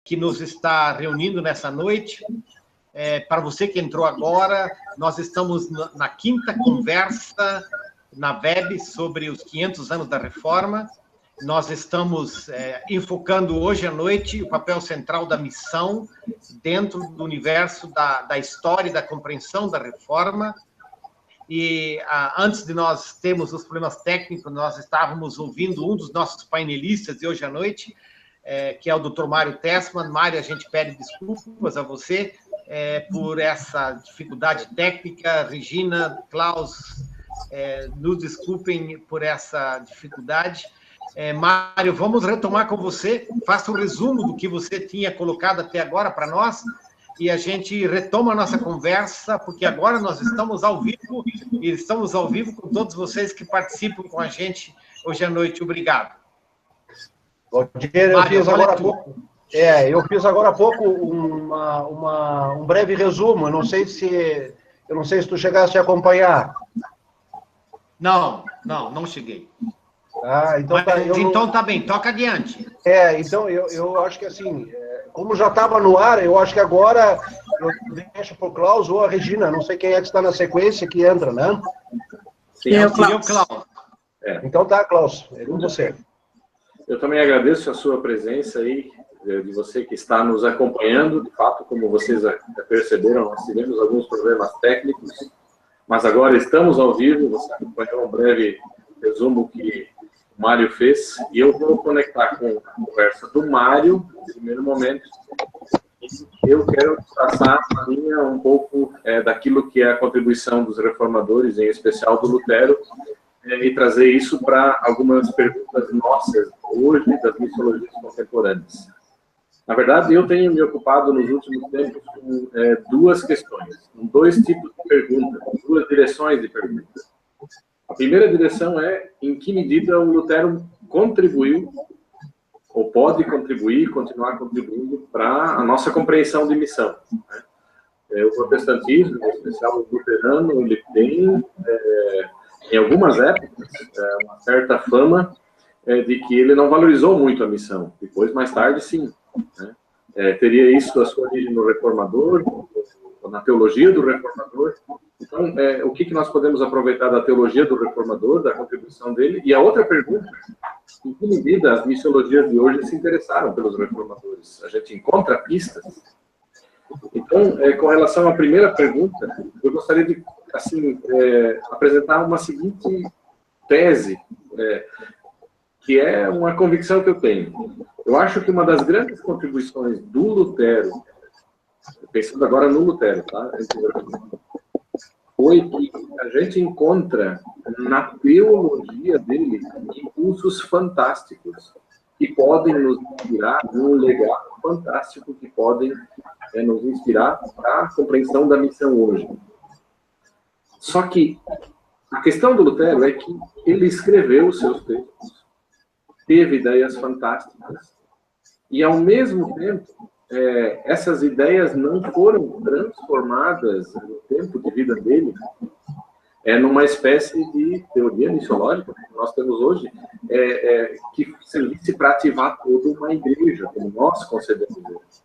que nos está reunindo nessa noite. Para você que entrou agora, nós estamos na quinta conversa na web sobre os 500 anos da Reforma. Nós estamos enfocando hoje à noite o papel central da missão dentro do universo da história e da compreensão da Reforma. E antes de nós termos os problemas técnicos, nós estávamos ouvindo um dos nossos painelistas de hoje à noite, que é o Dr. Mário Tessmann. Mário, a gente pede desculpas a você por essa dificuldade técnica. Regina, Klaus, nos desculpem por essa dificuldade. Mário, vamos retomar com você. Faça um resumo do que você tinha colocado até agora para nós e a gente retoma a nossa conversa, porque agora nós estamos ao vivo e estamos ao vivo com todos vocês que participam com a gente hoje à noite. Obrigado. Valdir, eu fiz agora há pouco um breve resumo. Eu não sei se tu chegaste a acompanhar. Não cheguei. Então então tá bem, toca adiante. Então eu acho que assim, como já estava no ar, eu acho que agora eu deixo para o Klaus ou a Regina, não sei quem é que está na sequência que entra, né? Sim, é o Klaus. Então tá, Klaus, é com você. Eu também agradeço a sua presença aí, de você que está nos acompanhando. De fato, como vocês perceberam, nós tivemos alguns problemas técnicos, mas agora estamos ao vivo. Você acompanhou um breve resumo que o Mário fez, e eu vou conectar com a conversa do Mário, no primeiro momento. Eu quero passar a linha um pouco daquilo que é a contribuição dos reformadores, em especial do Lutero, e trazer isso para algumas perguntas nossas hoje das missiologias contemporâneas. Na verdade, eu tenho me ocupado nos últimos tempos com duas questões, com dois tipos de perguntas, duas direções de perguntas. A primeira direção é em que medida o Lutero contribuiu, ou pode contribuir, continuar contribuindo para a nossa compreensão de missão. O protestantismo, em especial o luterano, ele tem, em algumas épocas, uma certa fama de que ele não valorizou muito a missão. Depois, mais tarde, sim. Teria isso a sua origem no reformador, na teologia do reformador. Então, o que nós podemos aproveitar da teologia do reformador, da contribuição dele? E a outra pergunta, em que medida as missiologias de hoje se interessaram pelos reformadores? A gente encontra pistas? Então, com relação à primeira pergunta, eu gostaria de apresentar uma seguinte tese, que é uma convicção que eu tenho. Eu acho que uma das grandes contribuições do Lutero, pensando agora no Lutero, tá? Foi que a gente encontra na teologia dele impulsos fantásticos que podem nos inspirar, um legado fantástico que podem nos inspirar para a compreensão da missão hoje. Só que a questão do Lutero é que ele escreveu os seus textos, teve ideias fantásticas, e ao mesmo tempo essas ideias não foram transformadas no tempo de vida dele numa espécie de teoria missiológica que nós temos hoje, que servisse para ativar toda uma igreja, como nós concebemos hoje.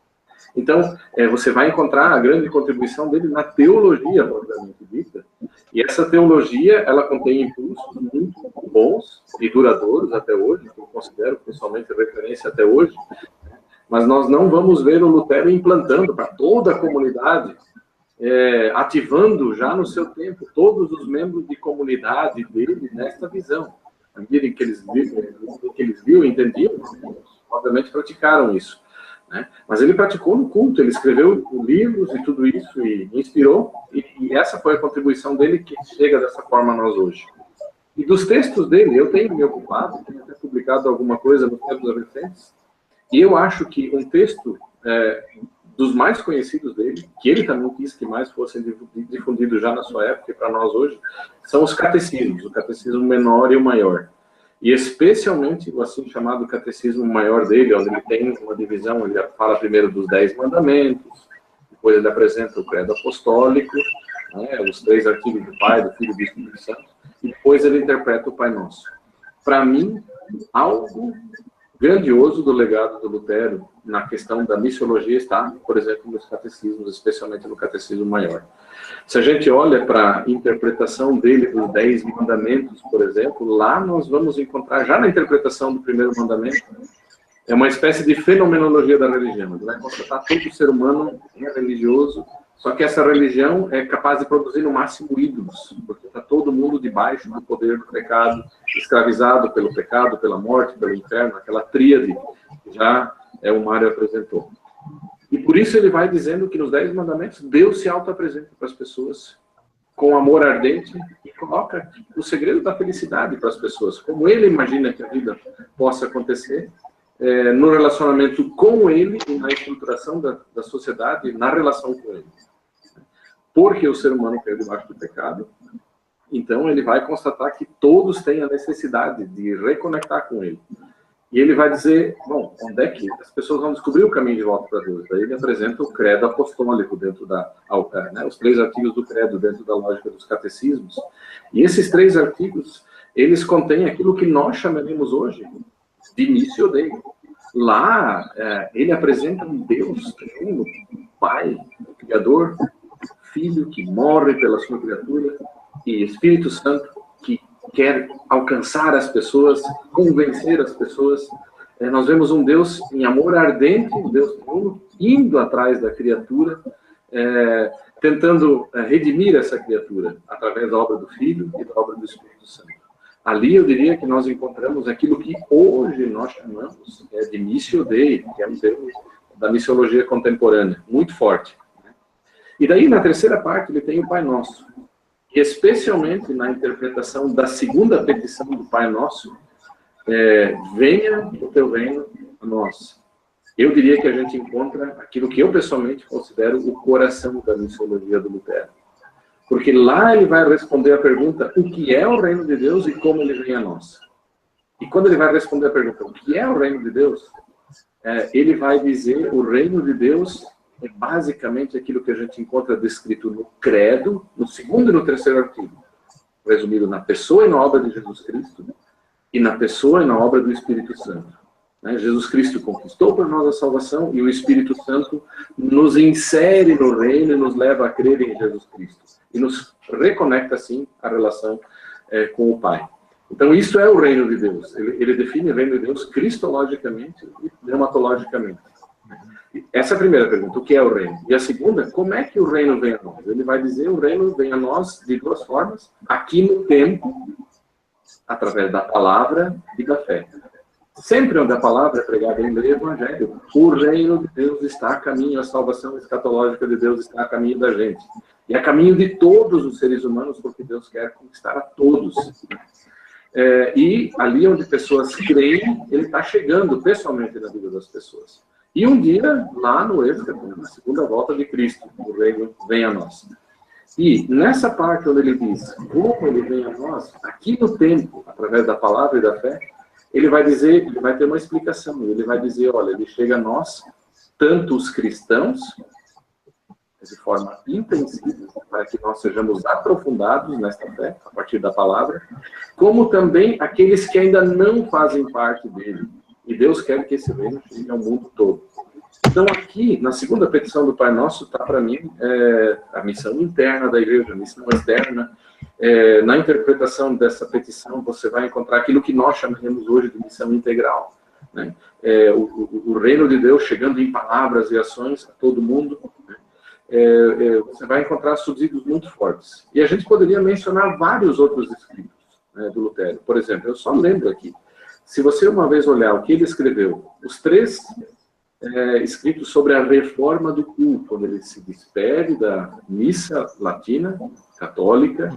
Então, você vai encontrar a grande contribuição dele na teologia, propriamente dita, e essa teologia, ela contém impulsos muito bons e duradouros até hoje, que eu considero pessoalmente referência até hoje, mas nós não vamos ver o Lutero implantando para toda a comunidade, ativando já no seu tempo todos os membros de comunidade dele nesta visão. À medida que eles viram e entendiam, obviamente praticaram isso. Mas ele praticou no culto, ele escreveu livros e tudo isso, e inspirou, e essa foi a contribuição dele que chega dessa forma a nós hoje. E dos textos dele, eu tenho me ocupado, tenho até publicado alguma coisa nos tempos recentes, e eu acho que um texto dos mais conhecidos dele, que ele também quis que mais fossem difundidos já na sua época e para nós hoje, são os catecismos, o catecismo menor e o maior. E especialmente o assim chamado catecismo maior dele, onde ele tem uma divisão, ele fala primeiro dos 10 mandamentos, depois ele apresenta o credo apostólico, os 3 artigos do Pai, do Filho e do Espírito Santo, e depois ele interpreta o Pai Nosso. Para mim, algo grandioso do legado do Lutero na questão da missiologia está, por exemplo, nos catecismos, especialmente no Catecismo Maior. Se a gente olha para a interpretação dele dos 10 mandamentos, por exemplo, lá nós vamos encontrar, já na interpretação do primeiro mandamento, é uma espécie de fenomenologia da religião. Ele vai constatar que todo ser humano é religioso, só que essa religião é capaz de produzir no máximo ídolos, porque está todo mundo debaixo do poder do pecado, escravizado pelo pecado, pela morte, pelo inferno, aquela tríade que já o Mário apresentou. E por isso ele vai dizendo que nos 10 mandamentos, Deus se auto-apresenta para as pessoas com amor ardente e coloca o segredo da felicidade para as pessoas, como ele imagina que a vida possa acontecer, no relacionamento com ele e na estruturação da sociedade, na relação com ele. Porque o ser humano caiu debaixo do pecado, então ele vai constatar que todos têm a necessidade de reconectar com ele. E ele vai dizer, bom, onde é que as pessoas vão descobrir o caminho de volta para Deus? Daí ele apresenta o credo apostólico dentro os 3 artigos do credo dentro da lógica dos catecismos. E esses 3 artigos, eles contêm aquilo que nós chamaremos hoje de missio Dei. Lá, ele apresenta um Deus trino, Pai, Criador, Filho que morre pela sua criatura e Espírito Santo que quer alcançar as pessoas, convencer as pessoas. Nós vemos um Deus em amor ardente, um Deus trino, indo atrás da criatura, tentando redimir essa criatura através da obra do Filho e da obra do Espírito Santo. Ali eu diria que nós encontramos aquilo que hoje nós chamamos de missio Dei, que é um termo da missiologia contemporânea, muito forte. E daí, na terceira parte, ele tem o Pai Nosso. E especialmente na interpretação da segunda petição do Pai Nosso, venha o teu reino a nós. Eu diria que a gente encontra aquilo que eu pessoalmente considero o coração da missiologia do Lutero. Porque lá ele vai responder a pergunta, o que é o reino de Deus e como ele vem a nós. E quando ele vai responder a pergunta, o que é o reino de Deus, ele vai dizer, o reino de Deus é basicamente aquilo que a gente encontra descrito no credo, no 2º e no 3º artigo, resumido na pessoa e na obra de Jesus Cristo, e na pessoa e na obra do Espírito Santo. Jesus Cristo conquistou por nós a salvação, e o Espírito Santo nos insere no reino e nos leva a crer em Jesus Cristo. E nos reconecta, assim, a relação com o Pai. Então, isso é o reino de Deus. Ele define o reino de Deus cristologicamente e pneumatologicamente. Essa é a primeira pergunta, o que é o reino? E a segunda, como é que o reino vem a nós? Ele vai dizer, o reino vem a nós de 2 formas, aqui no tempo, através da palavra e da fé. Sempre onde a palavra é pregada em lei evangelho, o reino de Deus está a caminho, a salvação escatológica de Deus está a caminho da gente. E a caminho de todos os seres humanos, porque Deus quer conquistar a todos. E ali onde pessoas creem, ele está chegando pessoalmente na vida das pessoas. E um dia, lá no êxodo, na segunda volta de Cristo, o reino vem a nós. E nessa parte onde ele diz como ele vem a nós, aqui no tempo, através da palavra e da fé, ele vai dizer, ele vai ter uma explicação. Ele vai dizer, olha, ele chega a nós, tanto os cristãos, de forma intensiva, para que nós sejamos aprofundados nesta fé, a partir da palavra, como também aqueles que ainda não fazem parte dele. E Deus quer que esse reino chegue ao mundo todo. Então, aqui, na segunda petição do Pai Nosso, está para mim a missão interna da igreja, a missão externa. Na interpretação dessa petição, você vai encontrar aquilo que nós chamamos hoje de missão integral. Né? O reino de Deus chegando em palavras e ações a todo mundo. Né? Você vai encontrar subsídios muito fortes. E a gente poderia mencionar vários outros escritos, né, do Lutero. Por exemplo, eu só lembro aqui. Se você uma vez olhar o que ele escreveu, os 3 escritos sobre a reforma do culto, quando ele se despede da missa latina, católica,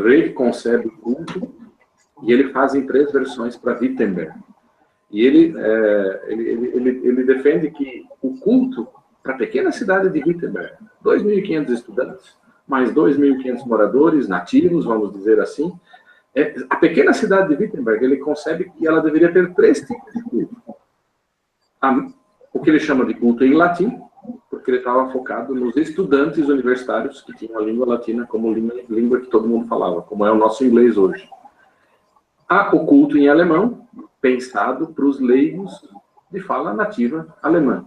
reconcebe o culto, e ele faz em 3 versões para Wittenberg. E ele defende que o culto, para a pequena cidade de Wittenberg, 2.500 estudantes, mais 2.500 moradores nativos, vamos dizer assim, a pequena cidade de Wittenberg, ele concebe que ela deveria ter 3 tipos de culto. O que ele chama de culto em latim, porque ele estava focado nos estudantes universitários que tinham a língua latina como língua que todo mundo falava, como é o nosso inglês hoje. Há o culto em alemão, pensado para os leigos de fala nativa alemã.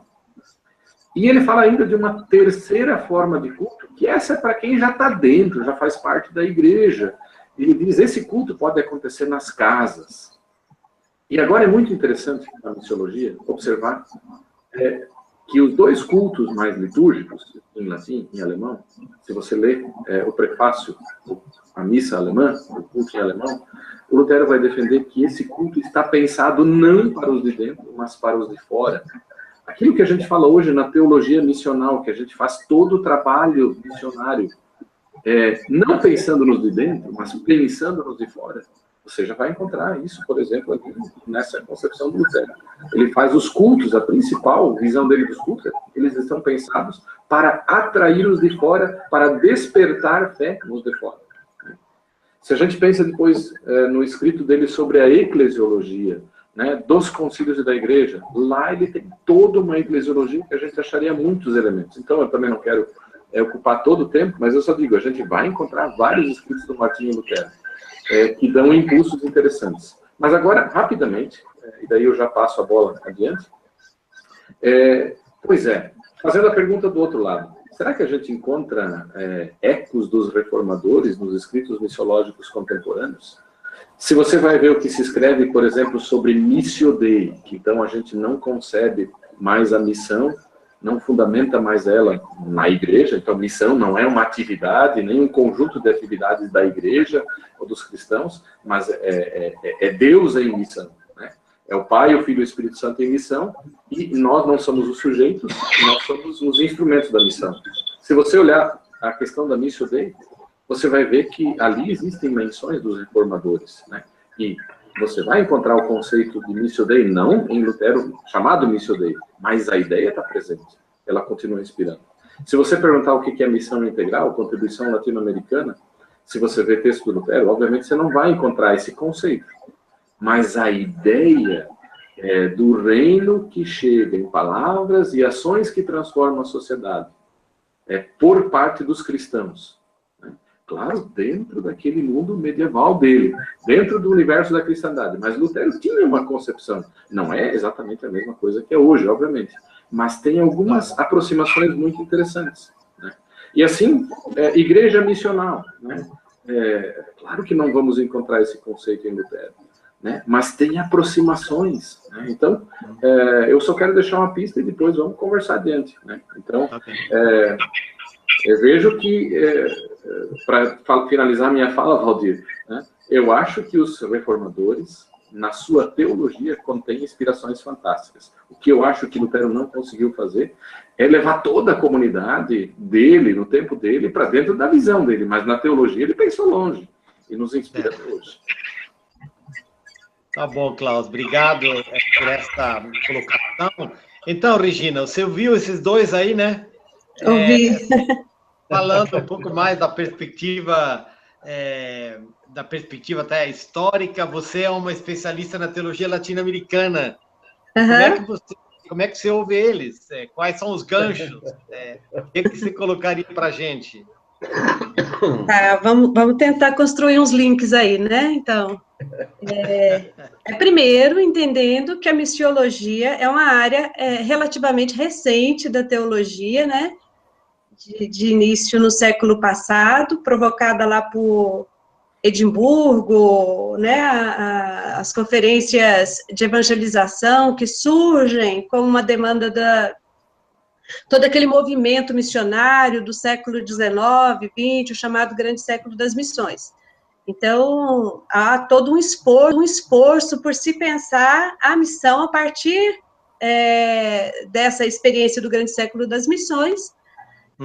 E ele fala ainda de uma terceira forma de culto, que essa é para quem já está dentro, já faz parte da igreja. Ele diz, esse culto pode acontecer nas casas. E agora é muito interessante na missiologia observar que os dois cultos mais litúrgicos, em latim e em alemão, se você lê o prefácio, a missa alemã, o culto em alemão, o Lutero vai defender que esse culto está pensado não para os de dentro, mas para os de fora. Aquilo que a gente fala hoje na teologia missional, que a gente faz todo o trabalho missionário, não pensando nos de dentro, mas pensando nos de fora. Você já vai encontrar isso, por exemplo, aqui nessa concepção do Lutero. Ele faz os cultos, a principal visão dele dos cultos, eles estão pensados para atrair os de fora, para despertar fé nos de fora. Se a gente pensa depois no escrito dele sobre a eclesiologia, né, dos concílios e da igreja, lá ele tem toda uma eclesiologia que a gente acharia muitos elementos. Então, eu também não quero ocupar todo o tempo, mas eu só digo, a gente vai encontrar vários escritos do Martinho Lutero, que dão impulsos interessantes. Mas agora, rapidamente, e daí eu já passo a bola adiante, fazendo a pergunta do outro lado, será que a gente encontra ecos dos reformadores nos escritos missiológicos contemporâneos? Se você vai ver o que se escreve, por exemplo, sobre Missio Dei, que então a gente não concebe mais a missão, não fundamenta mais ela na igreja, então missão não é uma atividade, nem um conjunto de atividades da igreja ou dos cristãos, mas é Deus em missão, né? É o Pai, o Filho e o Espírito Santo em missão, e nós não somos os sujeitos, nós somos os instrumentos da missão. Se você olhar a questão da Missio Dei, você vai ver que ali existem menções dos reformadores, né? E você vai encontrar o conceito de Missio Dei, não em Lutero, chamado Missio Dei, mas a ideia está presente, ela continua inspirando. Se você perguntar o que é missão integral, contribuição latino-americana, se você vê texto do Lutero, obviamente você não vai encontrar esse conceito, mas a ideia do reino que chega em palavras e ações que transformam a sociedade, por parte dos cristãos. Claro, dentro daquele mundo medieval dele, dentro do universo da cristandade. Mas Lutero tinha uma concepção. Não é exatamente a mesma coisa que é hoje, obviamente. Mas tem algumas aproximações muito interessantes, né? E assim, igreja missional, né? Claro que não vamos encontrar esse conceito em Lutero, né? Mas tem aproximações, né? Então, eu só quero deixar uma pista e depois vamos conversar adiante, né? Então, eu vejo que, para finalizar minha fala, Valdir, né, eu acho que os reformadores, na sua teologia, contêm inspirações fantásticas. O que eu acho que Lutero não conseguiu fazer é levar toda a comunidade dele, no tempo dele, para dentro da visão dele, mas na teologia ele pensou longe e nos inspira até hoje. Tá bom, Klaus, obrigado por essa colocação. Então, Regina, você viu esses dois aí, né? Ouvi. Falando um pouco mais da perspectiva até histórica, você é uma especialista na teologia latino-americana. Uhum. Como é que você ouve eles? Quais são os ganchos? O que você colocaria para a gente? Tá, vamos tentar construir uns links aí, né? Então, primeiro, entendendo que a missiologia é uma área relativamente recente da teologia, né? De início no século passado, provocada lá por Edimburgo, né, as conferências de evangelização que surgem como uma demanda todo aquele movimento missionário do século XIX, XX, o chamado grande século das missões. Então, há todo um esforço por se pensar a missão a partir dessa experiência do grande século das missões.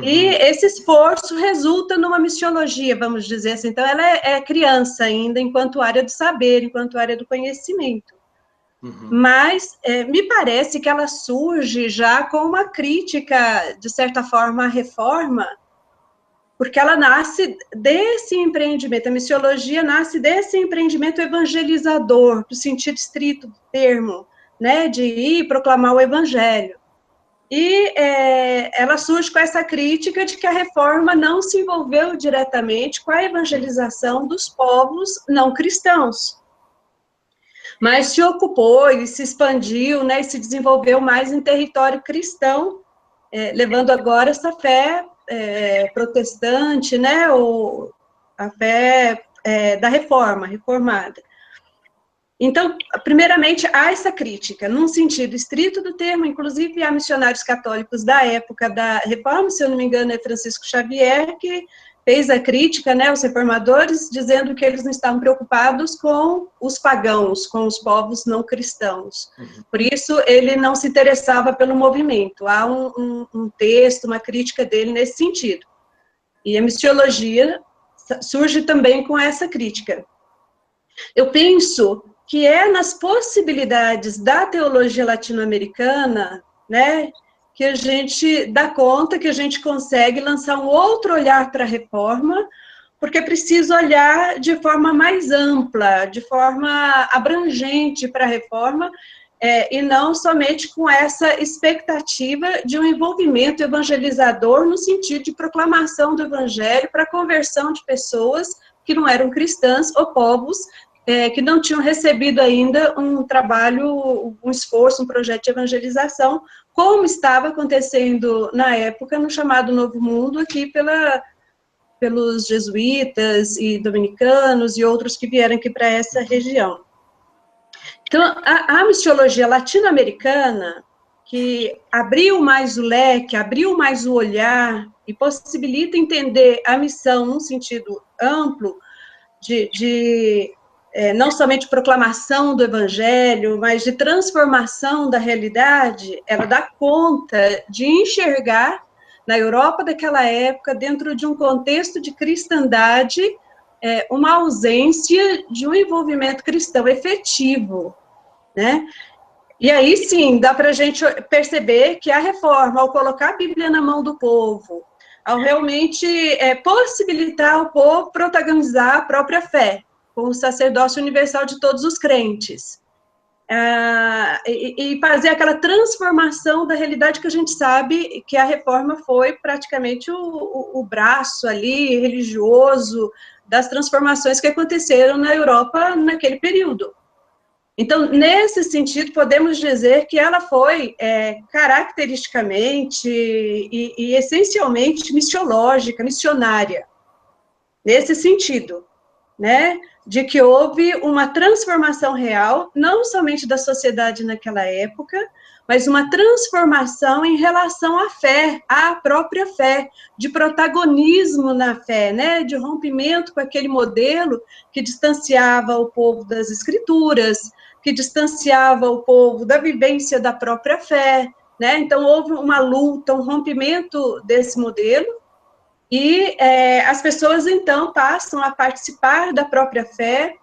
E esse esforço resulta numa missiologia, vamos dizer assim. Então, ela é criança ainda, enquanto área do saber, enquanto área do conhecimento. Mas me parece que ela surge já com uma crítica, de certa forma, à reforma, porque ela nasce desse empreendimento, a missiologia nasce desse empreendimento evangelizador, no sentido estrito do termo, né, de ir proclamar o evangelho. E ela surge com essa crítica de que a reforma não se envolveu diretamente com a evangelização dos povos não cristãos. mas se ocupou e se expandiu, né, e se desenvolveu mais em território cristão, levando agora essa fé protestante, né, ou a fé da reformada. Então, primeiramente, há essa crítica, num sentido estrito do termo, inclusive há missionários católicos da época da Reforma, se eu não me engano é Francisco Xavier, que fez a crítica, né, aos reformadores, dizendo que eles não estavam preocupados com os pagãos, com os povos não cristãos. Por isso, ele não se interessava pelo movimento. Há um texto, uma crítica dele nesse sentido. E a missiologia surge também com essa crítica. Eu penso que é nas possibilidades da teologia latino-americana, né, que a gente dá conta, que a gente consegue lançar um outro olhar para a reforma, porque é preciso olhar de forma mais ampla, de forma abrangente para a reforma, e não somente com essa expectativa de um envolvimento evangelizador no sentido de proclamação do evangelho para a conversão de pessoas que não eram cristãs ou povos que não tinham recebido ainda um trabalho, um esforço, um projeto de evangelização, como estava acontecendo na época no chamado Novo Mundo, aqui pelos jesuítas e dominicanos e outros que vieram aqui para essa região. Então, a missiologia latino-americana, que abriu mais o leque, abriu mais o olhar e possibilita entender a missão num sentido amplo, não somente proclamação do evangelho, mas de transformação da realidade, ela dá conta de enxergar na Europa daquela época, dentro de um contexto de cristandade, uma ausência de um envolvimento cristão efetivo, né? E aí, sim, dá para a gente perceber que a reforma, ao colocar a Bíblia na mão do povo, ao realmente possibilitar o povo protagonizar a própria fé, com o sacerdócio universal de todos os crentes, e fazer aquela transformação da realidade que a gente sabe que a reforma foi praticamente o braço ali religioso das transformações que aconteceram na Europa naquele período. Então, nesse sentido, podemos dizer que ela foi caracteristicamente e essencialmente missiológica, missionária, nesse sentido, né, de que houve uma transformação real, não somente da sociedade naquela época, mas uma transformação em relação à fé, à própria fé, de protagonismo na fé, né, de rompimento com aquele modelo que distanciava o povo das escrituras, que distanciava o povo da vivência da própria fé, né, então houve uma luta, um rompimento desse modelo, e as pessoas, então, passam a participar da própria fé,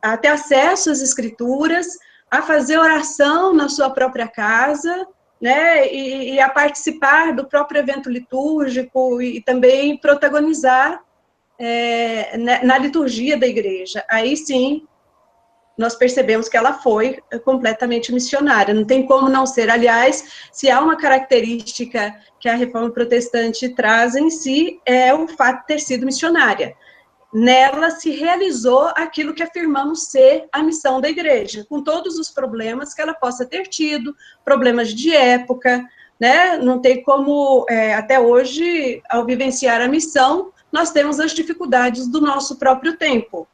a ter acesso às escrituras, a fazer oração na sua própria casa, né, e a participar do próprio evento litúrgico e também protagonizar na liturgia da igreja. Aí, sim, nós percebemos que ela foi completamente missionária, não tem como não ser. Aliás, se há uma característica que a reforma protestante traz em si, é o fato de ter sido missionária. Nela se realizou aquilo que afirmamos ser a missão da igreja, com todos os problemas que ela possa ter tido, problemas de época, né? Não tem como, até hoje, ao vivenciar a missão, nós temos as dificuldades do nosso próprio tempo.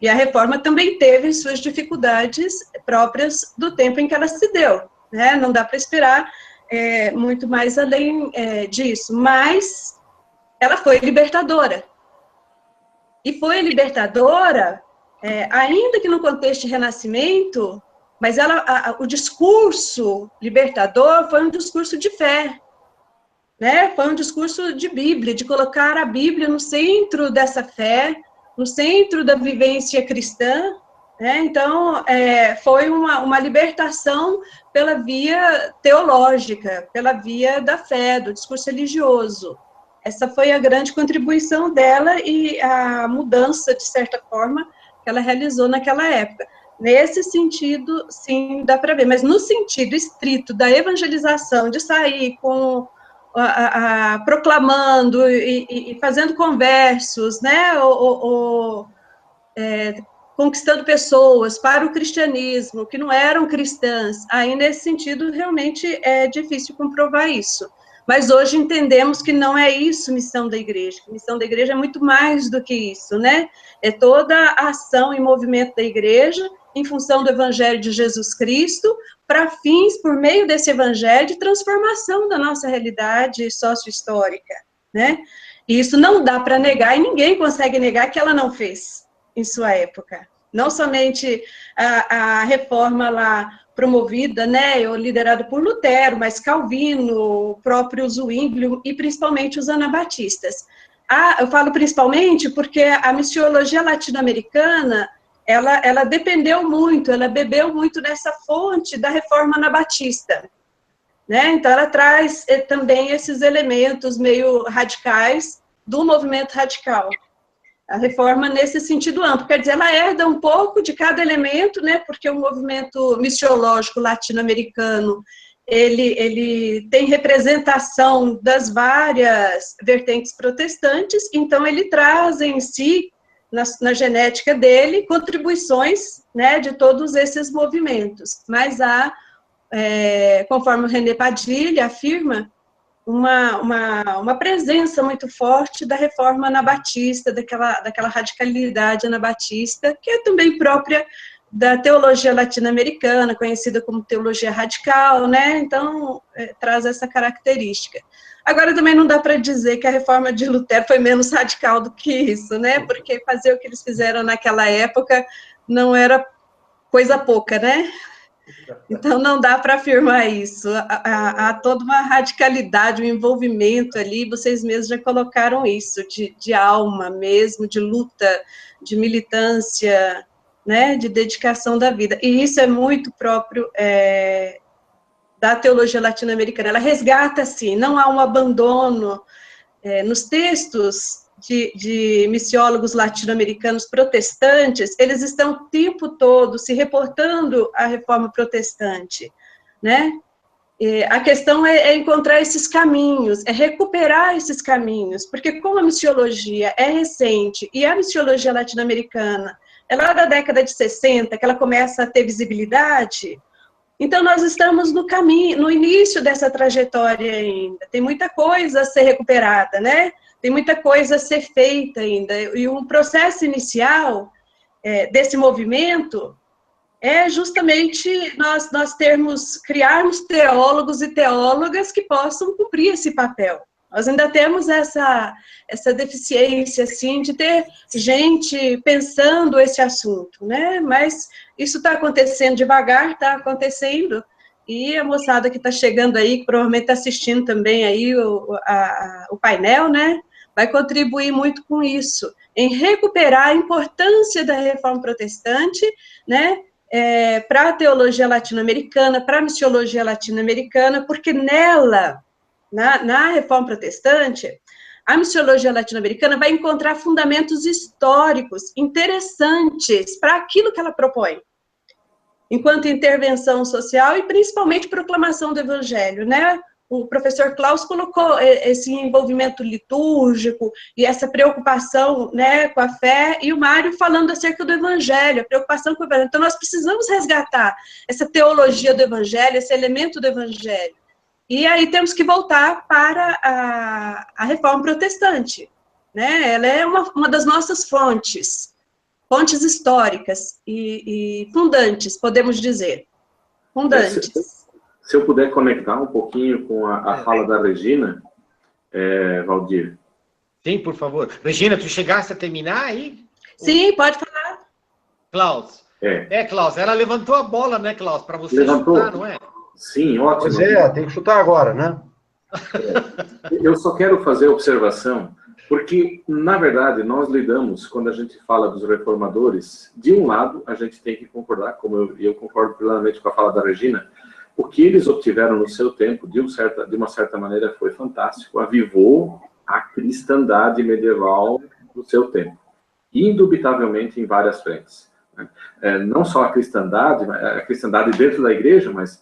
E a reforma também teve suas dificuldades próprias do tempo em que ela se deu, né? Não dá para esperar muito mais além disso, mas ela foi libertadora. E foi libertadora, ainda que no contexto de renascimento, mas o discurso libertador foi um discurso de fé, né? Foi um discurso de Bíblia, de colocar a Bíblia no centro dessa fé, no centro da vivência cristã, né? Então, foi uma libertação pela via teológica, pela via da fé, do discurso religioso. Essa foi a grande contribuição dela e a mudança, de certa forma, que ela realizou naquela época. Nesse sentido, sim, dá para ver, mas no sentido estrito da evangelização, de sair proclamando e fazendo conversos, né, conquistando pessoas para o cristianismo, que não eram cristãs, aí nesse sentido realmente é difícil comprovar isso. Mas hoje entendemos que não é isso missão da igreja. A missão da igreja é muito mais do que isso, né? É toda a ação e movimento da igreja em função do evangelho de Jesus Cristo, para fins, por meio desse evangelho, de transformação da nossa realidade sócio-histórica, né? E isso não dá para negar, e ninguém consegue negar que ela não fez em sua época. Não somente a reforma lá promovida, né, ou liderada por Lutero, mas Calvino, o próprio Zwinglio e principalmente os anabatistas. Eu falo principalmente porque a missiologia latino-americana, ela dependeu muito, ela bebeu muito dessa fonte da reforma anabatista, né? Então ela traz também esses elementos meio radicais do movimento radical. A reforma nesse sentido amplo, quer dizer, ela herda um pouco de cada elemento, né, porque o movimento missiológico latino-americano, ele tem representação das várias vertentes protestantes, então ele traz em si, na genética dele, contribuições, né, de todos esses movimentos, mas há, conforme o René Padilha afirma, uma presença muito forte da reforma anabatista, daquela radicalidade anabatista, que é também própria da teologia latino-americana, conhecida como teologia radical, né? Então, traz essa característica. Agora, também não dá para dizer que a reforma de Lutero foi menos radical do que isso, né? Porque fazer o que eles fizeram naquela época não era coisa pouca, né? Então, não dá para afirmar isso. Há toda uma radicalidade, um envolvimento ali, vocês mesmos já colocaram isso, de alma mesmo, de luta, de militância, né, de dedicação da vida. E isso é muito próprio da teologia latino-americana. Ela resgata, assim, não há um abandono nos textos de missiólogos latino-americanos protestantes, eles estão o tempo todo se reportando à reforma protestante, né? A questão é encontrar esses caminhos, é recuperar esses caminhos, porque como a missiologia é recente, e a missiologia latino-americana é lá da década de 60, que ela começa a ter visibilidade, então nós estamos no caminho, no início dessa trajetória ainda, tem muita coisa a ser recuperada, né? Tem muita coisa a ser feita ainda, e um processo inicial desse movimento é justamente nós criarmos teólogos e teólogas que possam cumprir esse papel. Nós ainda temos essa deficiência, assim, de ter gente pensando esse assunto, né? Mas isso está acontecendo devagar, está acontecendo, e a moçada que está chegando aí, que provavelmente está assistindo também aí o painel, né? Vai contribuir muito com isso, em recuperar a importância da reforma protestante, né, para a teologia latino-americana, para a missiologia latino-americana, porque nela, na reforma protestante, a missiologia latino-americana vai encontrar fundamentos históricos interessantes para aquilo que ela propõe, enquanto intervenção social e principalmente proclamação do evangelho, né? O professor Klaus colocou esse envolvimento litúrgico e essa preocupação, né, com a fé, e o Mário falando acerca do evangelho, a preocupação com o evangelho. Então, nós precisamos resgatar essa teologia do evangelho, esse elemento do evangelho. E aí temos que voltar para a reforma protestante, né? Ela é uma das nossas fontes históricas e fundantes, podemos dizer. Fundantes. Se eu puder conectar um pouquinho com a fala da Regina, Valdir. Sim, por favor. Regina, tu chegaste a terminar aí? Sim, pode falar. Klaus. Klaus, ela levantou a bola, né, Klaus, para você chutar, não é? Sim, ótimo. Pois tem que chutar agora, né? Eu só quero fazer observação, porque, na verdade, nós lidamos, quando a gente fala dos reformadores, de um lado, a gente tem que concordar, como eu concordo plenamente com a fala da Regina, o que eles obtiveram no seu tempo, de uma certa maneira, foi fantástico, avivou a cristandade medieval do seu tempo, indubitavelmente em várias frentes. Não só a cristandade dentro da igreja, mas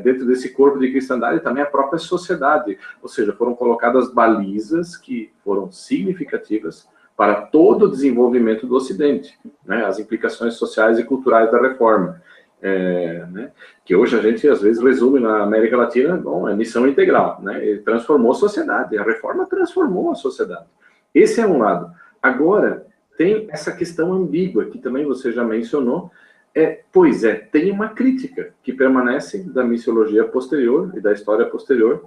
dentro desse corpo de cristandade também a própria sociedade, ou seja, foram colocadas balizas que foram significativas para todo o desenvolvimento do Ocidente, né? As implicações sociais e culturais da reforma. Né? Que hoje a gente, às vezes, resume na América Latina, bom, é missão integral, né? Ele transformou a sociedade, a reforma transformou a sociedade. Esse é um lado. Agora, tem essa questão ambígua, que também você já mencionou, tem uma crítica que permanece da missiologia posterior e da história posterior,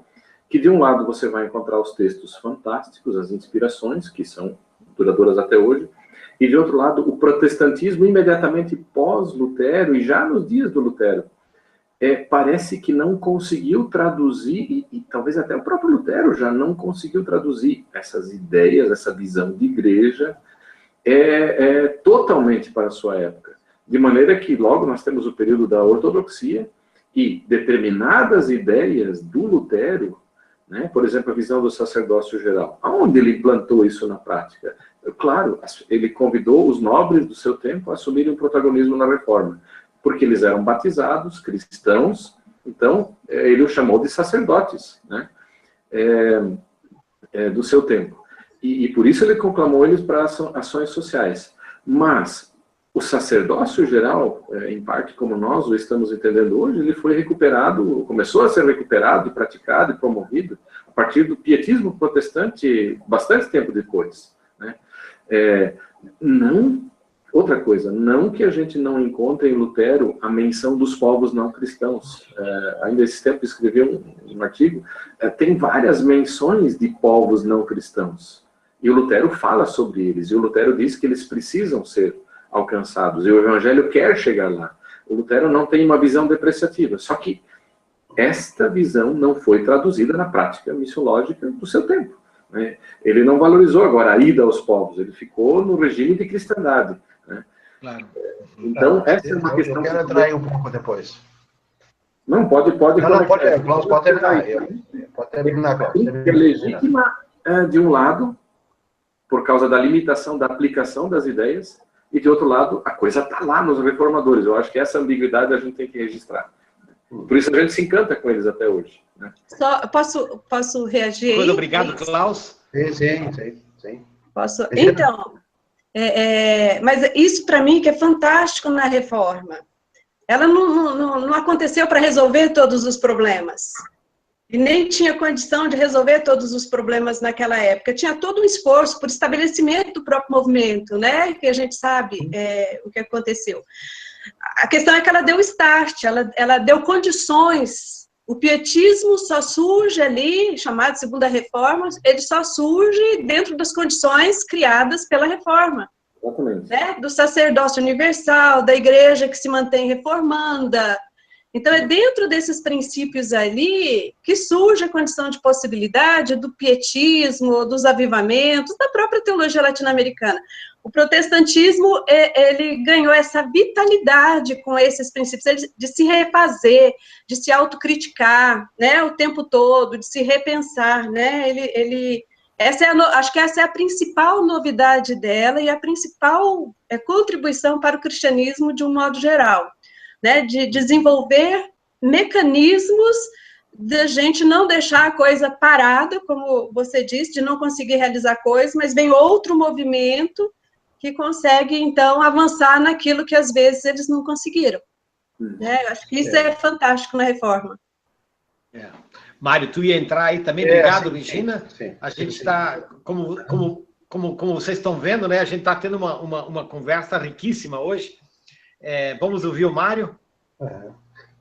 que de um lado você vai encontrar os textos fantásticos, as inspirações, que são duradouras até hoje, e de outro lado o protestantismo imediatamente pós-Lutero, e já nos dias do Lutero, parece que não conseguiu traduzir, e talvez até o próprio Lutero já não conseguiu traduzir essas ideias, essa visão de igreja, totalmente para a sua época. De maneira que logo nós temos o período da ortodoxia, e determinadas ideias do Lutero, né, por exemplo, a visão do sacerdócio geral, aonde ele implantou isso na prática? Claro, ele convidou os nobres do seu tempo a assumirem um protagonismo na reforma, porque eles eram batizados, cristãos, então ele os chamou de sacerdotes, né, do seu tempo. E por isso ele conclamou eles para ações sociais. Mas o sacerdócio geral, em parte como nós o estamos entendendo hoje, ele foi recuperado, começou a ser recuperado, praticado e promovido a partir do pietismo protestante bastante tempo depois, né? Outra coisa, não que a gente não encontre em Lutero a menção dos povos não cristãos. Ainda esse tempo escrevi um artigo, tem várias menções de povos não cristãos. E o Lutero fala sobre eles, e o Lutero diz que eles precisam ser alcançados, e o Evangelho quer chegar lá. O Lutero não tem uma visão depreciativa, só que esta visão não foi traduzida na prática missiológica do seu tempo, né? Ele não valorizou agora a ida aos povos, ele ficou no regime de cristandade, né? Claro. Então, essa é uma questão... Eu quero entrar aí um pouco depois. Não, pode... Klaus, pode terminar. Pode terminar, Klaus. É legítima, de um lado, por causa da limitação da aplicação das ideias, e de outro lado, a coisa está lá nos reformadores. Eu acho que essa ambiguidade a gente tem que registrar. Por isso a gente se encanta com eles até hoje, né? Só, posso reagir aí? Muito obrigado, Klaus. Sim. Posso? Então, mas isso para mim que é fantástico na reforma. Ela não aconteceu para resolver todos os problemas. E nem tinha condição de resolver todos os problemas naquela época. Tinha todo um esforço por estabelecimento do próprio movimento, né? Que a gente sabe o que aconteceu. A questão é que ela deu start, ela deu condições. O pietismo só surge ali, chamado Segunda Reforma, ele só surge dentro das condições criadas pela Reforma. Exatamente. Né? Do sacerdócio universal, da igreja que se mantém reformanda. Então, é dentro desses princípios ali que surge a condição de possibilidade do pietismo, dos avivamentos, da própria teologia latino-americana. O protestantismo, ele ganhou essa vitalidade com esses princípios, de se refazer, de se autocriticar, né, o tempo todo, de se repensar, né, acho que essa é a principal novidade dela e a principal contribuição para o cristianismo de um modo geral. Né, de desenvolver mecanismos da gente não deixar a coisa parada, como você disse, de não conseguir realizar coisas, mas vem outro movimento que consegue, então, avançar naquilo que, às vezes, eles não conseguiram. Né? Acho que isso é fantástico na reforma. Mário, tu ia entrar aí também. Obrigado, sim, Regina. Sim. A gente está, como vocês estão vendo, né, a gente está tendo uma conversa riquíssima hoje. Vamos ouvir o Mário?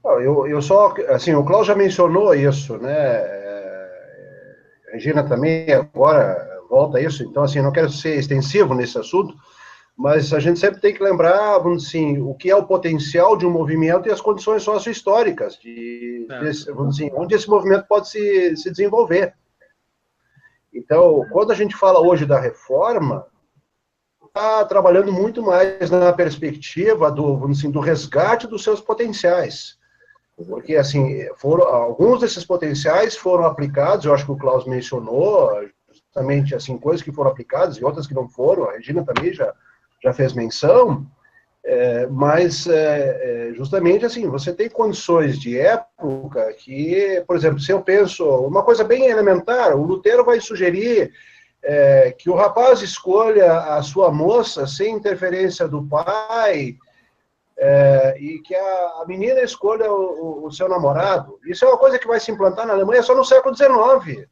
Eu só, assim, o Klaus já mencionou isso, né? A Regina também agora volta a isso, então, assim, não quero ser extensivo nesse assunto, mas a gente sempre tem que lembrar, assim, o que é o potencial de um movimento e as condições socio-históricas, assim, onde esse movimento pode se desenvolver. Então, quando a gente fala hoje da reforma, está trabalhando muito mais na perspectiva do resgate dos seus potenciais. Porque, assim, alguns desses potenciais foram aplicados, eu acho que o Klaus mencionou, justamente, assim, coisas que foram aplicadas e outras que não foram, a Regina também já fez menção, mas, justamente, assim, você tem condições de época que, por exemplo, se eu penso, uma coisa bem elementar, o Lutero vai sugerir que o rapaz escolha a sua moça sem interferência do pai, e que a menina escolha o seu namorado. Isso é uma coisa que vai se implantar na Alemanha só no século XIX.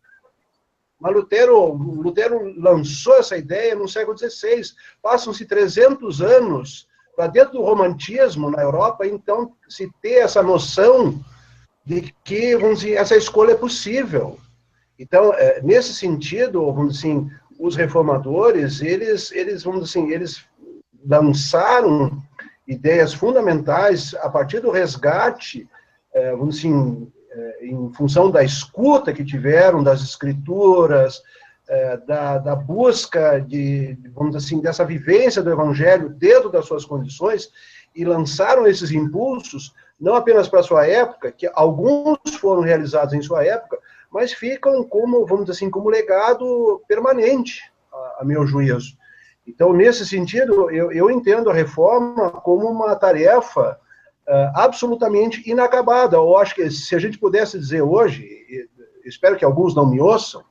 Mas Lutero lançou essa ideia no século XVI. Passam-se 300 anos para dentro do romantismo na Europa, então se ter essa noção de que, vamos dizer, essa escolha é possível. Então, nesse sentido, vamos dizer assim, os reformadores, eles vamos dizer assim, eles lançaram ideias fundamentais a partir do resgate, vamos dizer assim, em função da escuta que tiveram das escrituras, da busca vamos dizer assim, dessa vivência do evangelho dentro das suas condições, e lançaram esses impulsos, não apenas para a sua época, que alguns foram realizados em sua época, mas ficam como, vamos dizer assim, como legado permanente, a meu juízo. Então, nesse sentido, eu entendo a reforma como uma tarefa absolutamente inacabada. Eu acho que se a gente pudesse dizer hoje, espero que alguns não me ouçam,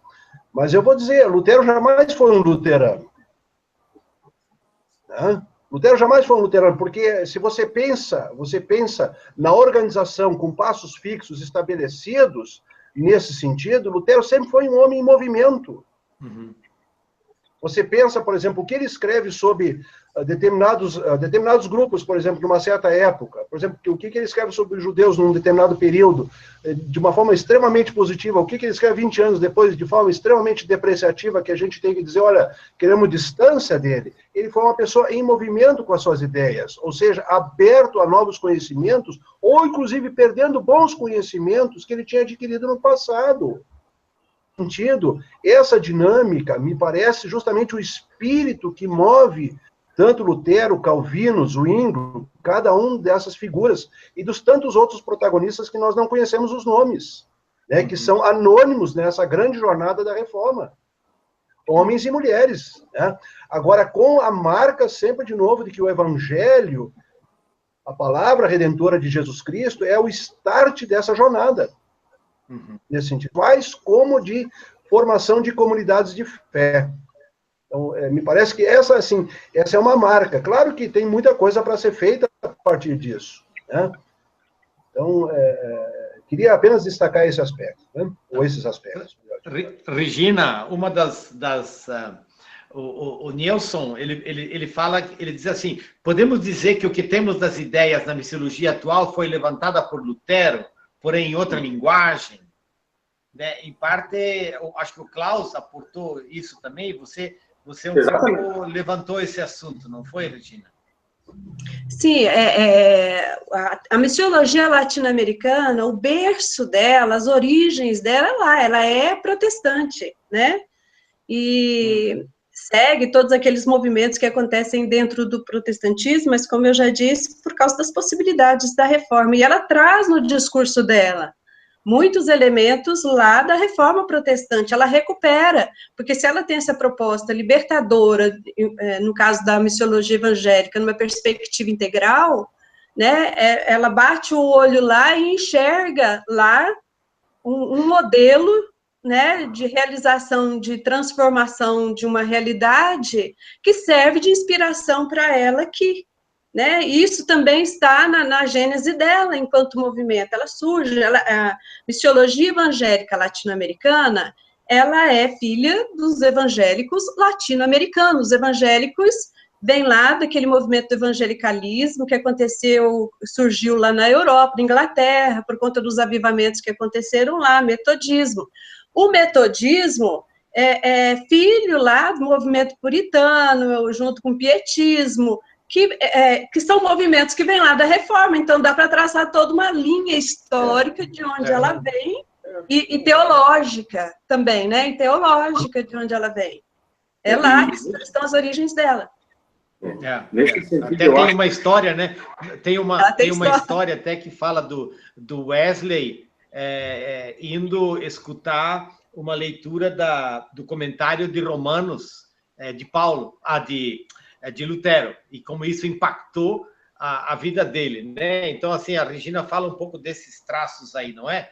mas eu vou dizer, Lutero jamais foi um luterano. Né? Lutero jamais foi um luterano, porque se você pensa na organização com passos fixos estabelecidos, nesse sentido, Lutero sempre foi um homem em movimento. Uhum. Você pensa, por exemplo, o que ele escreve sobre determinados grupos, por exemplo, numa certa época. Por exemplo, o que ele escreve sobre os judeus num determinado período, de uma forma extremamente positiva. O que ele escreve 20 anos depois, de forma extremamente depreciativa, que a gente tem que dizer, olha, queremos distância dele. Ele foi uma pessoa em movimento com as suas ideias, ou seja, aberto a novos conhecimentos, ou inclusive perdendo bons conhecimentos que ele tinha adquirido no passado. Sentido, essa dinâmica me parece justamente o espírito que move tanto Lutero, Calvino, Zwinglio, cada um dessas figuras, e dos tantos outros protagonistas que nós não conhecemos os nomes, né, que são anônimos nessa grande jornada da reforma. Homens e mulheres. Né? Agora, com a marca sempre de novo de que o evangelho, a palavra redentora de Jesus Cristo, é o start dessa jornada. Nesse sentido, quais como de formação de comunidades de fé. Então, me parece que essa é uma marca. Claro que tem muita coisa para ser feita a partir disso. Né? Então, queria apenas destacar esse aspecto, né? Ou esses aspectos. Regina, uma o Nelson, ele fala, ele diz assim, podemos dizer que o que temos das ideias na missiologia atual foi levantada por Lutero, porém em outra linguagem, né? Em parte, eu acho que o Klaus aportou isso também, você pouco levantou esse assunto, não foi, Regina? Sim, a missiologia latino-americana, o berço dela, as origens dela ela é protestante, né? E segue todos aqueles movimentos que acontecem dentro do protestantismo, mas, como eu já disse, por causa das possibilidades da reforma. E ela traz no discurso dela muitos elementos lá da reforma protestante, ela recupera, porque se ela tem essa proposta libertadora, no caso da missiologia evangélica, numa perspectiva integral, né, ela bate o olho lá e enxerga lá um modelo, né, de realização, de transformação de uma realidade que serve de inspiração para ela aqui. Né? Isso também está na gênese dela, enquanto movimento. Ela surge, a missiologia evangélica latino-americana, ela é filha dos evangélicos latino-americanos. Os evangélicos vêm lá daquele movimento do evangelicalismo que surgiu lá na Europa, na Inglaterra, por conta dos avivamentos que aconteceram lá, metodismo. O metodismo é filho lá do movimento puritano, junto com o pietismo, que são movimentos que vêm lá da reforma, então dá para traçar toda uma linha histórica de onde ela vem, e teológica também, né? E teológica de onde ela vem. É lá que estão as origens dela. Até tem uma história, né? Tem uma história até que fala do Wesley indo escutar uma leitura do comentário de Romanos, de Paulo, de Lutero, e como isso impactou a vida dele, né? Então, assim, a Regina fala um pouco desses traços aí, não é?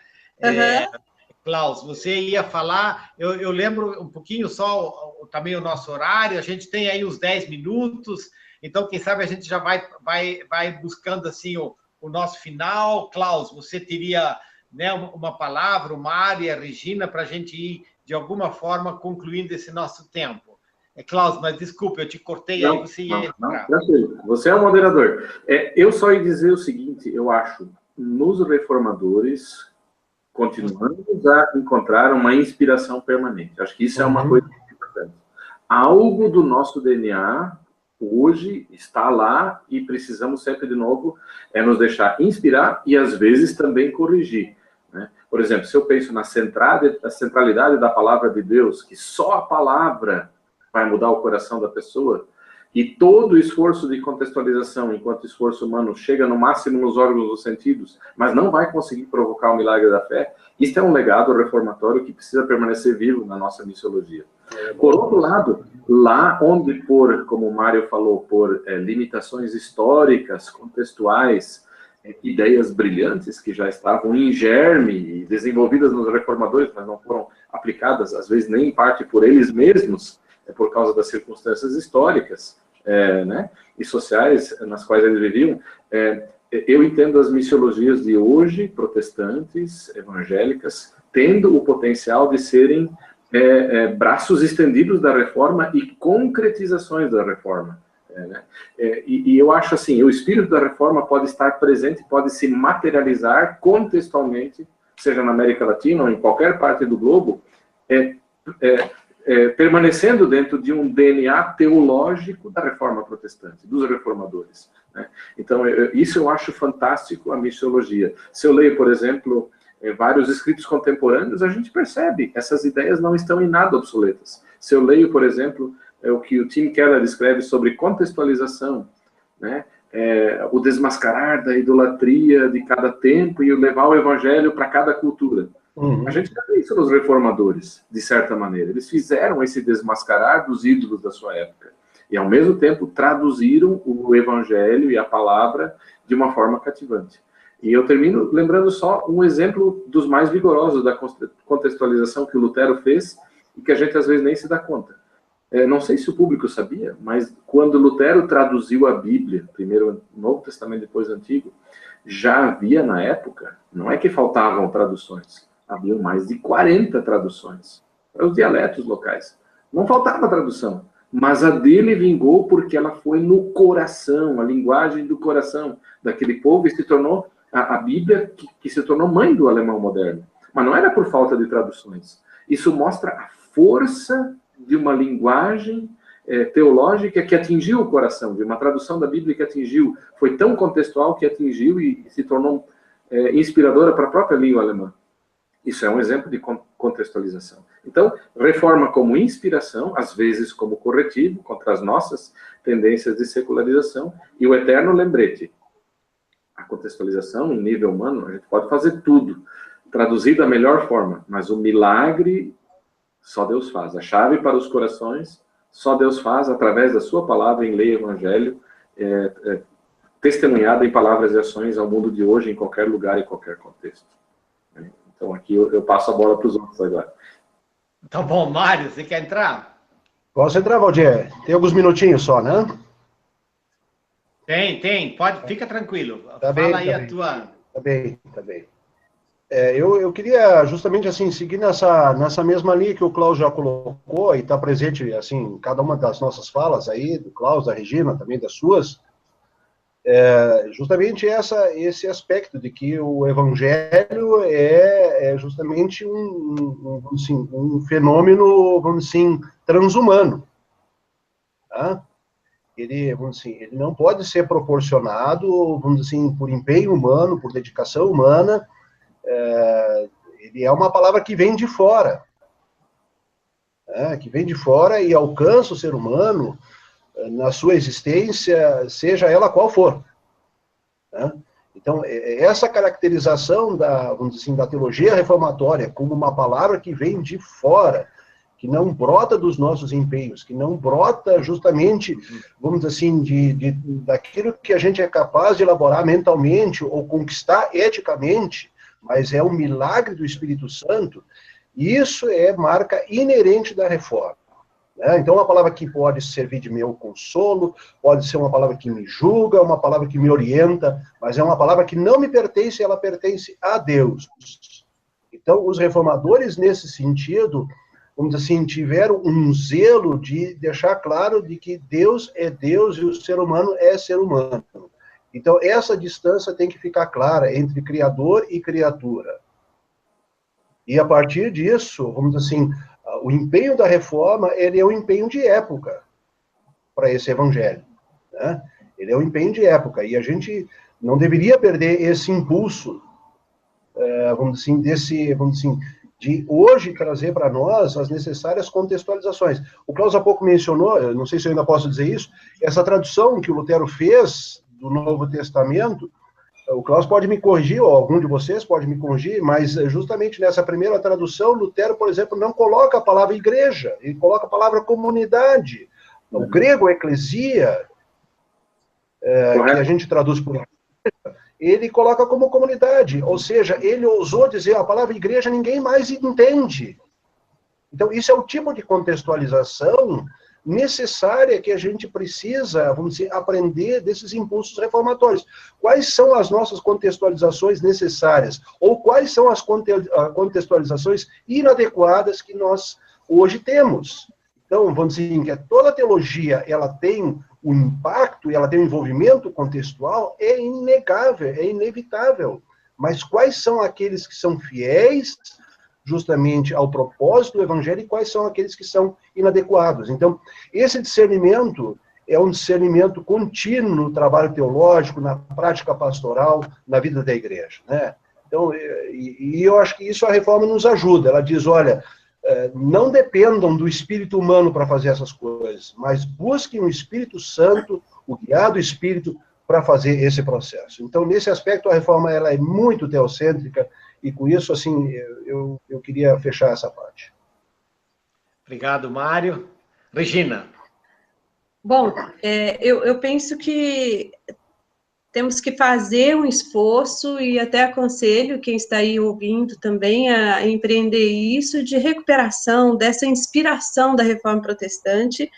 Klaus, você ia falar, eu lembro um pouquinho só também o nosso horário, a gente tem aí uns 10 minutos, então quem sabe a gente já vai buscando assim o nosso final. Klaus, você teria, né, uma palavra, o Mário e a Regina, para a gente ir, de alguma forma, concluindo esse nosso tempo. Klaus, mas desculpe, eu te cortei, aí você ia entrar. Não, você é o moderador. Eu só ia dizer o seguinte, eu acho, nos reformadores, continuamos a encontrar uma inspiração permanente. Acho que isso é uma coisa importante. Algo do nosso DNA hoje está lá e precisamos sempre, de novo, nos deixar inspirar e, às vezes, também corrigir. Né? Por exemplo, se eu penso na centralidade da palavra de Deus, que só a palavra vai mudar o coração da pessoa, e todo o esforço de contextualização, enquanto esforço humano, chega no máximo nos órgãos dos sentidos, mas não vai conseguir provocar o milagre da fé, isso é um legado reformatório que precisa permanecer vivo na nossa missiologia. Por outro lado, lá onde como o Mário falou, por limitações históricas, contextuais, ideias brilhantes que já estavam em germe e desenvolvidas nos reformadores, mas não foram aplicadas, às vezes nem em parte por eles mesmos, por causa das circunstâncias históricas, né, e sociais nas quais eles viviam, eu entendo as missiologias de hoje, protestantes, evangélicas, tendo o potencial de serem braços estendidos da reforma e concretizações da reforma. Né? E eu acho assim, o espírito da reforma pode estar presente, pode se materializar contextualmente, seja na América Latina ou em qualquer parte do globo, permanecendo dentro de um DNA teológico da reforma protestante, dos reformadores. Né? Então, isso eu acho fantástico, a missiologia. Se eu leio, por exemplo, vários escritos contemporâneos, a gente percebe, essas ideias não estão em nada obsoletas. Se eu leio, por exemplo, o que o Tim Keller escreve sobre contextualização, né? O desmascarar da idolatria de cada tempo e o levar o evangelho para cada cultura. A gente já vê isso nos reformadores, de certa maneira. Eles fizeram esse desmascarar dos ídolos da sua época. E, ao mesmo tempo, traduziram o evangelho e a palavra de uma forma cativante. E eu termino lembrando só um exemplo dos mais vigorosos da contextualização que o Lutero fez e que a gente, às vezes, nem se dá conta. Não sei se o público sabia, mas quando Lutero traduziu a Bíblia, primeiro o Novo Testamento, depois o Antigo, já havia, na época, não é que faltavam traduções, haviam mais de 40 traduções para os dialetos locais. Não faltava tradução, mas a dele vingou porque ela foi no coração, a linguagem do coração daquele povo, e se tornou a Bíblia que se tornou mãe do alemão moderno. Mas não era por falta de traduções. Isso mostra a força de uma linguagem teológica que atingiu o coração, de uma tradução da Bíblia que atingiu, foi tão contextual que atingiu e se tornou inspiradora para a própria língua alemã. Isso é um exemplo de contextualização. Então, reforma como inspiração, às vezes como corretivo contra as nossas tendências de secularização, e o eterno lembrete. A contextualização, em nível humano, a gente pode fazer tudo, traduzir da melhor forma, mas o milagre só Deus faz. A chave para os corações, só Deus faz através da sua palavra em lei e evangelho, testemunhada em palavras e ações ao mundo de hoje, em qualquer lugar e qualquer contexto. Então, aqui eu passo a bola para os outros agora. Tá bom, Mário, você quer entrar? Posso entrar, Valdir? Tem alguns minutinhos só, né? Tem. Pode, fica tranquilo. Tá bem, Fala aí tá a bem. tua... Tá bem. Eu queria justamente, assim, seguir nessa mesma linha que o Klaus já colocou, e está presente, assim, em cada uma das nossas falas aí, do Klaus, da Regina, também das suas, justamente esse aspecto de que o evangelho é justamente um fenômeno, vamos assim, transhumano. Tá? Ele não pode ser proporcionado, vamos dizer assim, por empenho humano, por dedicação humana. Ele é uma palavra que vem de fora. Que vem de fora e alcança o ser humano na sua existência, seja ela qual for. Então, essa caracterização vamos dizer assim, da teologia reformatória como uma palavra que vem de fora, que não brota dos nossos empenhos, que não brota justamente, vamos dizer assim, daquilo que a gente é capaz de elaborar mentalmente ou conquistar eticamente, mas é o milagre do Espírito Santo, e isso é marca inerente da reforma. Então, uma palavra que pode servir de meu consolo, pode ser uma palavra que me julga, uma palavra que me orienta, mas é uma palavra que não me pertence, ela pertence a Deus. Então, os reformadores, nesse sentido, vamos dizer assim, tiveram um zelo de deixar claro de que Deus é Deus e o ser humano é ser humano. Então, essa distância tem que ficar clara entre Criador e criatura. E, a partir disso, vamos dizer assim, o empenho da reforma, ele é um empenho de época para esse evangelho, né? Ele é um empenho de época, e a gente não deveria perder esse impulso, vamos dizer assim, de hoje trazer para nós as necessárias contextualizações. O Klaus há pouco mencionou, eu não sei se eu ainda posso dizer isso, essa tradução que o Lutero fez do Novo Testamento. O Klaus pode me corrigir, ou algum de vocês pode me corrigir, mas justamente nessa primeira tradução, Lutero, por exemplo, não coloca a palavra igreja, ele coloca a palavra comunidade. O grego, eclesia, que a gente traduz por igreja, ele coloca como comunidade, ou seja, ele ousou dizer a palavra igreja, ninguém mais entende. Então, isso é o tipo de contextualização necessária que a gente precisa, vamos dizer, aprender desses impulsos reformatórios. Quais são as nossas contextualizações necessárias? Ou quais são as contextualizações inadequadas que nós hoje temos? Então, vamos dizer que toda teologia, ela tem um impacto, ela tem um envolvimento contextual, é inegável, é inevitável. Mas quais são aqueles que são fiéis justamente ao propósito do evangelho e quais são aqueles que são inadequados? Então, esse discernimento é um discernimento contínuo no trabalho teológico, na prática pastoral, na vida da igreja, né? Então, e eu acho que isso a reforma nos ajuda. Ela diz, olha, não dependam do espírito humano para fazer essas coisas, mas busquem o Espírito Santo, o guiado Espírito, para fazer esse processo. Então, nesse aspecto, a reforma ela é muito teocêntrica, e com isso, assim, eu queria fechar essa parte. Obrigado, Mário. Regina. Bom, eu penso que temos que fazer um esforço, e até aconselho quem está aí ouvindo também a empreender isso, de recuperação dessa inspiração da Reforma Protestante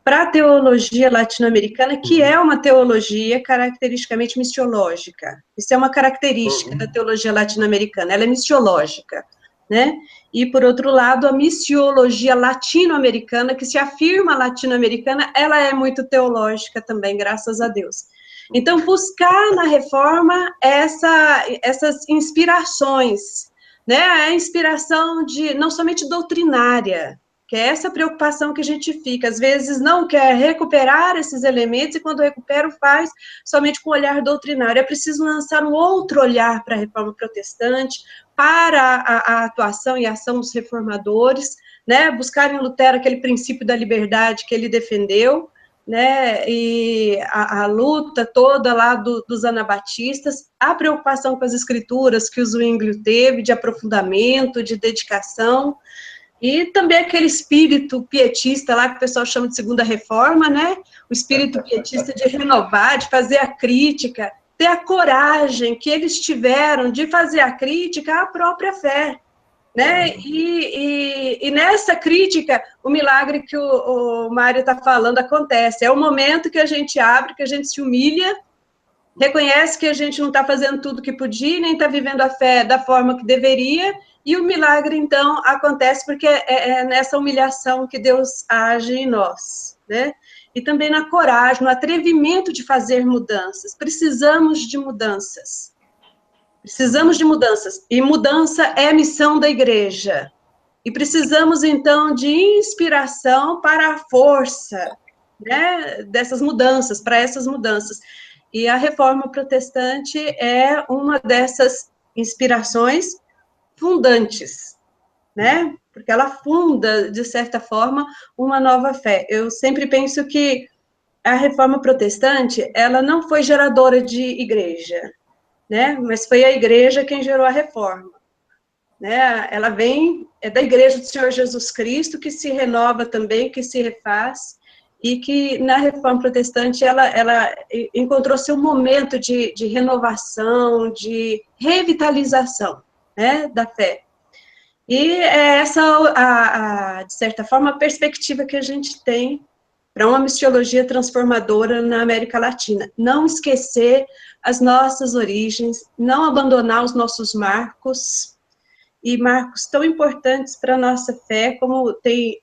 para a teologia latino-americana, que é uma teologia caracteristicamente missiológica. Isso é uma característica da teologia latino-americana, ela é missiológica, né? E, por outro lado, a missiologia latino-americana, que se afirma latino-americana, ela é muito teológica também, graças a Deus. Então, buscar na reforma essas inspirações, né? A inspiração não somente doutrinária, que é essa preocupação que a gente fica, às vezes não quer recuperar esses elementos, e quando recupera, faz somente com o olhar doutrinário. É preciso lançar um outro olhar para a reforma protestante, para a atuação e ação dos reformadores, né? Buscar em Lutero aquele princípio da liberdade que ele defendeu, né? E a luta toda lá dos anabatistas, a preocupação com as escrituras que o Zwinglio teve, de aprofundamento, de dedicação, e também aquele espírito pietista lá, que o pessoal chama de segunda reforma, né? O espírito pietista de renovar, de fazer a crítica, ter a coragem que eles tiveram de fazer a crítica à própria fé, né? E nessa crítica, o milagre que o Mário está falando acontece. É o momento que a gente abre, que a gente se humilha, reconhece que a gente não está fazendo tudo que podia, nem está vivendo a fé da forma que deveria, e o milagre, então, acontece porque é nessa humilhação que Deus age em nós, né? E também na coragem, no atrevimento de fazer mudanças. Precisamos de mudanças. Precisamos de mudanças. E mudança é a missão da igreja. E precisamos, então, de inspiração para a força, né, dessas mudanças, para essas mudanças. E a reforma protestante é uma dessas inspirações fundantes, né? Porque ela funda, de certa forma, uma nova fé. Eu sempre penso que a reforma protestante, ela não foi geradora de igreja, né? Mas foi a igreja quem gerou a reforma, né? Ela é da igreja do Senhor Jesus Cristo, que se renova também, que se refaz, e que na reforma protestante ela encontrou seu momento de renovação, de revitalização, né, da fé. E é essa, de certa forma, a perspectiva que a gente tem para uma missiologia transformadora na América Latina. Não esquecer as nossas origens, não abandonar os nossos marcos, e marcos tão importantes para a nossa fé, como tem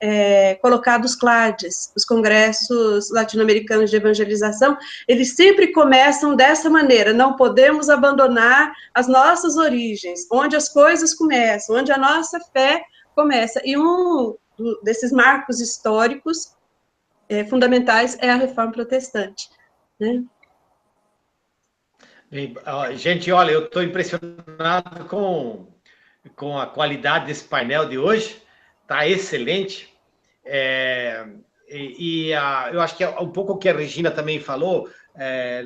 colocado os CLADES, os Congressos Latino-Americanos de Evangelização, eles sempre começam dessa maneira: não podemos abandonar as nossas origens, onde as coisas começam, onde a nossa fé começa. E um desses marcos históricos fundamentais é a Reforma Protestante, né? Gente, olha, eu estou impressionado com a qualidade desse painel de hoje, está excelente. Eu acho que é um pouco o que a Regina também falou,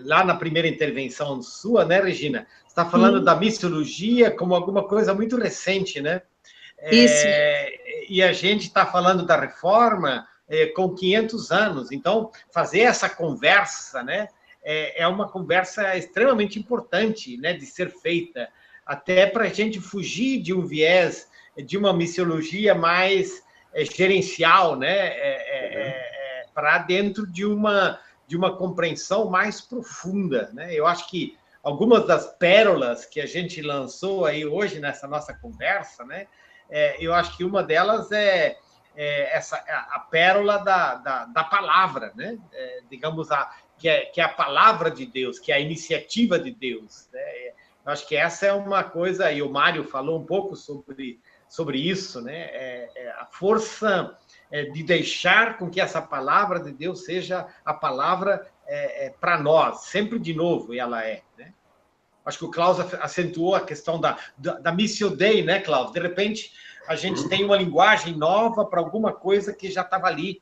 lá na primeira intervenção sua, né, Regina? Você está falando da missiologia como alguma coisa muito recente, né? Isso. E a gente está falando da reforma com 500 anos. Então, fazer essa conversa, né, é uma conversa extremamente importante, né, de ser feita, até para a gente fugir de um viés, de uma missiologia mais gerencial, né, para dentro de uma compreensão mais profunda, né? Eu acho que algumas das pérolas que a gente lançou aí hoje nessa nossa conversa, né, eu acho que uma delas é a pérola da palavra, né? Digamos, que é a palavra de Deus, que é a iniciativa de Deus, né? Eu acho que essa é uma coisa, e o Mário falou um pouco sobre isso, né? A força de deixar com que essa palavra de Deus seja a palavra para nós, sempre de novo, e ela é, né? Acho que o Klaus acentuou a questão da Missio Dei, né, Klaus? De repente, a gente tem uma linguagem nova para alguma coisa que já estava ali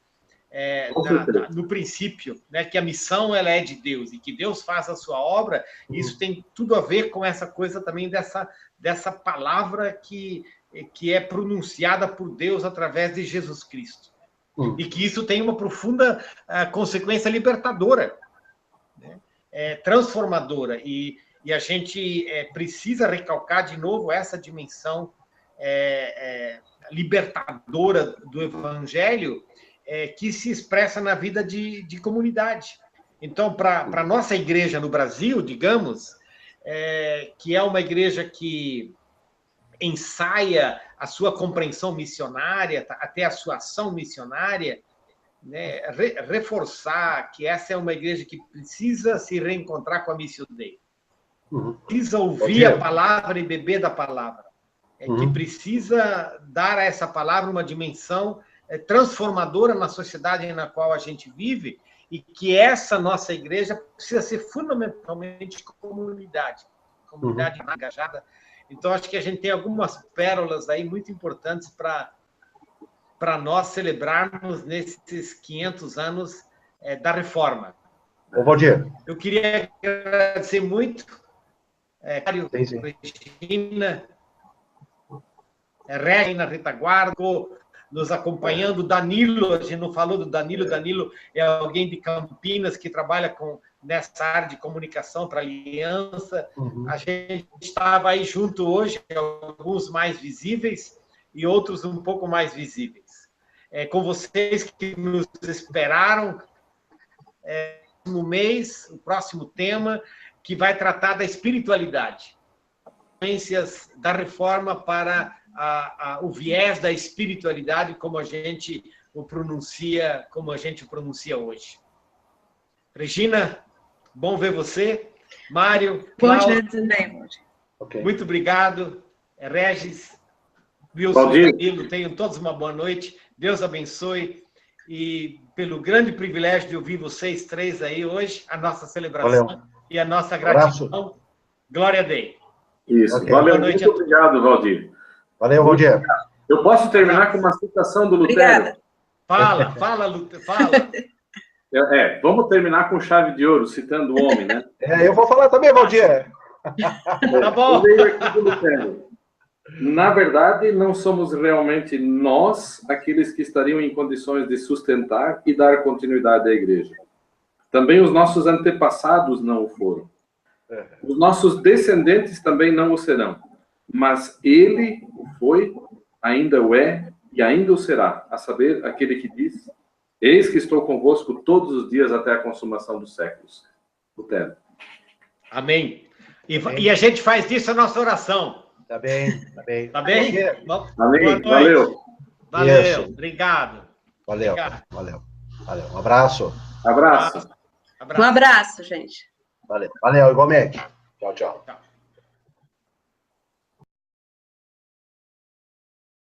no princípio, né, que a missão ela é de Deus e que Deus faz a sua obra. Isso tem tudo a ver com essa coisa também dessa palavra que é pronunciada por Deus através de Jesus Cristo. E que isso tem uma profunda consequência libertadora, né? Transformadora. E a gente precisa recalcar de novo essa dimensão libertadora do Evangelho, que se expressa na vida de comunidade. Então, para a nossa igreja no Brasil, digamos, que é uma igreja que ensaia a sua compreensão missionária, até a sua ação missionária, né, reforçar que essa é uma igreja que precisa se reencontrar com a Missio Dei. Precisa ouvir a palavra e beber da palavra. Que precisa dar a essa palavra uma dimensão transformadora na sociedade na qual a gente vive, e que essa nossa igreja precisa ser fundamentalmente comunidade engajada. Então, acho que a gente tem algumas pérolas aí muito importantes para nós celebrarmos nesses 500 anos da reforma. Ô, Valdir. Eu queria agradecer muito, Mário, Regina, Regina Retaguarda, nos acompanhando, Danilo, a gente não falou do Danilo, Danilo é alguém de Campinas que trabalha nessa área de comunicação para a Aliança. A gente estava aí junto hoje, alguns mais visíveis e outros um pouco mais visíveis. Com vocês que nos esperaram, no mês, o próximo tema, que vai tratar da espiritualidade, influências da reforma para o viés da espiritualidade, como a gente pronuncia hoje. Regina, bom ver você. Mário, Cláudio, muito obrigado. Regis, Wilson, Danilo, tenham todos uma boa noite. Deus abençoe. E pelo grande privilégio de ouvir vocês três aí hoje, a nossa celebração. Valeu. E a nossa gratidão. Glória a Deus. Isso. Okay. Valeu, muito obrigado, Valdir. Valeu, Valdir. Eu posso terminar com uma citação do Lutero? Obrigada. Fala, Lutero, fala. Vamos terminar com chave de ouro, citando o homem, né? Eu vou falar também, Valdir. Tá bom. Na verdade, não somos realmente nós aqueles que estariam em condições de sustentar e dar continuidade à igreja. Também os nossos antepassados não o foram. Os nossos descendentes também não o serão. mas ele foi, ainda o é e ainda o será, a saber, aquele que diz: eis que estou convosco todos os dias até a consumação dos séculos. Lutero. Amém. E a gente faz disso a nossa oração. Tá bem, tá bem. Tá bem? Amém. Valeu. Valeu. Isso. Obrigado. Valeu, Obrigado. valeu. Um abraço. Abraço. Um abraço, gente. Valeu, igualmente. Tchau, tchau. Tchau.